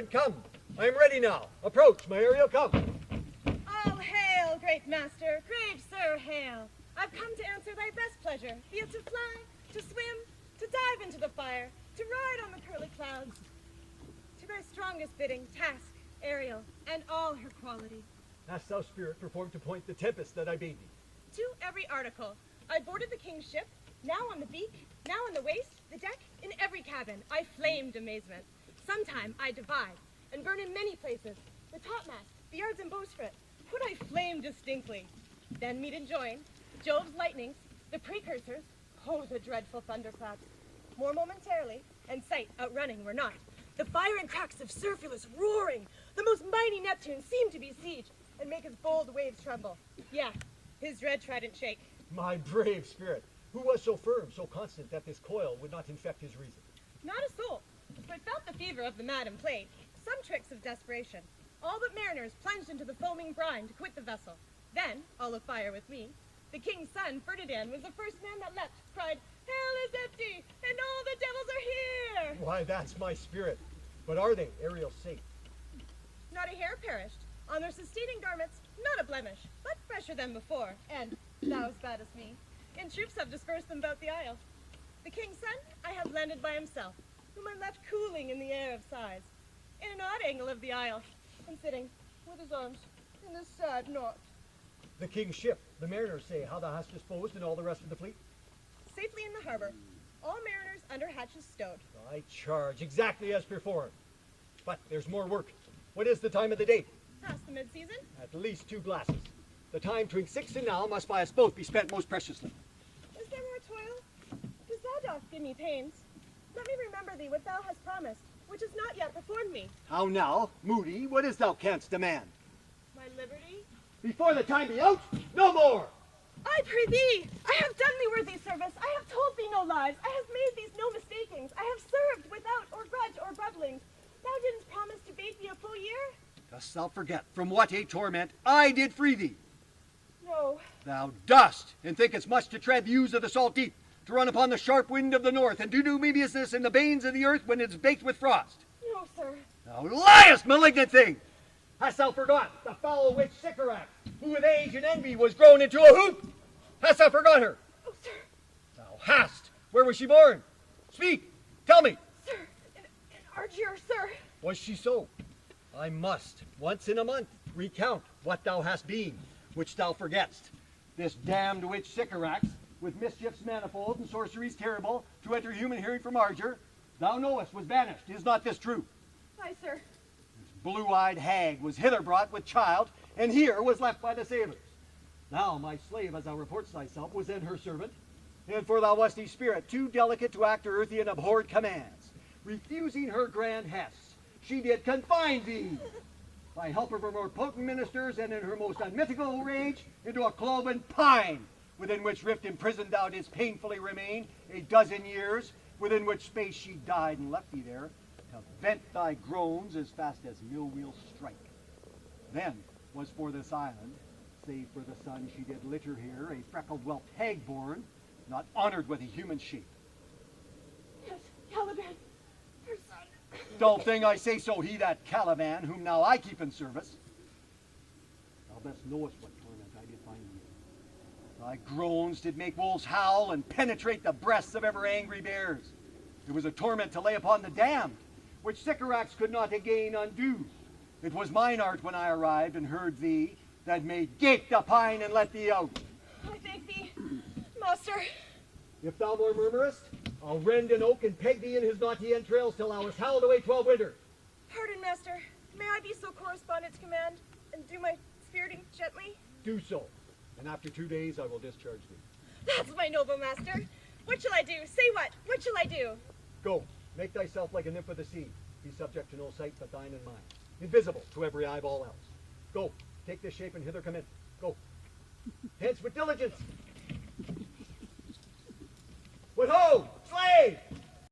servant, come. I am ready now. Approach, my Ariel, come. All hail, great master, grave sir, hail. I've come to answer thy best pleasure, be it to fly, to swim, to dive into the fire, to ride on the curly clouds. To thy strongest bidding, task, Ariel, and all her quality. Hast thou spirit performed to point the Tempest that I bade thee? To every article. I boarded the king's ship, now on the beak, now on the waist, the deck, in every cabin. I flamed amazement. Sometime I divide, and burn in many places. The topmast, the yards and bowsprit, would I flame distinctly. Then meet and join, Jove's lightnings, the precursors, oh, the dreadful thunderclaps. More momentarily, and sight outrunning were not. The fire and cracks of Sulphurus roaring, the most mighty Neptune seemed to besiege, and make his bold waves tremble. Yeah, his dread trident shake. My brave spirit, who was so firm, so constant, that this coil would not infect his reason? Not a soul, but felt the fever of the mad and played some tricks of desperation. All but mariners plunged into the foaming brine to quit the vessel. Then, all afire with me, the king's son, Ferdinand, was the first man that leapt, cried, "Hell is empty, and all the devils are here!" Why, that's my spirit. But are they, Ariel, safe? Not a hair perished. On their sustaining garments, not a blemish, but fresher than before, and, thou as bad as me, in troops have dispersed them about the isle. The king's son I have landed by himself, whom I left cooling in the air of sighs, in an odd angle of the isle, and sitting, with his arms, in this sad knot. The king's ship, the mariners say, how thou hast disposed and all the rest of the fleet? Safely in the harbor, all mariners under hatches stowed. I charge, exactly as performed. But there's more work. What is the time of the day? Past the mid-season? At least 2 glasses. The time between 6 and now must by us both be spent most preciously. Is there more toil? 'Tis thou dost give me pains. Let me remember thee what thou hast promised, which is not yet performed me. How now, moody, what is thou canst demand? My liberty? Before the time be out, no more! I pray thee, I have done thee worthy service, I have told thee no lies, I have made these no mistakings, I have served without or grudge or grumblings. Thou didst promise to bait thee a full year? Dost thou forget from what a torment I did free thee? No. Thou dost, and thinkest much to tread the ooze of the salt deep, to run upon the sharp wind of the north, and to do me business in the veins of the earth when it's baked with frost. No, sir. Thou liest, malignant thing! Hast thou forgot the foul witch Sycorax, who with age and envy was grown into a hoop? Hast thou forgot her? Oh, sir. Thou hast. Where was she born? Speak, tell me. Sir, in Argier, sir. Was she so? I must, once in a month, recount what thou hast been, which thou forgetst. This damned witch Sycorax, with mischiefs manifold and sorceries terrible, to enter human hearing from Argier, thou knowest was banished. Is not this true? Aye, sir. Blue-eyed hag was hither brought with child, and here was left by the sailors. Now my slave, as thou reportst thyself, was then her servant, and for thou wast a spirit too delicate to act her earthy and abhorred commands. Refusing her grand hests, she did confine thee, by help of her more potent ministers, and in her most unmitical rage, into a cloven pine, within which rift imprisoned thou didst painfully remain 12 years, within which space she died and left thee there, to vent thy groans as fast as mill wheels strike. Then was for this island, save for the sun she did litter here, a freckled whelped hag born, not honored with a human shape. Yes, Caliban, her son. Dull thing, I say so, he that Caliban, whom now I keep in service. Thou best knowest what torment I did find in thee. Thy groans did make wolves howl and penetrate the breasts of ever angry bears. It was a torment to lay upon the damned, which Sycorax could not again undo. It was mine art when I arrived and heard thee, that made gape the pine and let thee out. I thank thee, master. If thou more murmurest, I'll rend an oak and peg thee in his knotty entrails till thou hast howled away 12 winters. Pardon, master. May I be so correspondent to command, and do my spiriting gently? Do so, and after 2 days I will discharge thee. That's my noble master. What shall I do? Say what? What shall I do? Go, make thyself like a nymph of the sea. Be subject to no sight but thine and mine. Invisible to every eye of all else. Go, take this shape and hither come in. Go. Hence with diligence. What ho! Slave!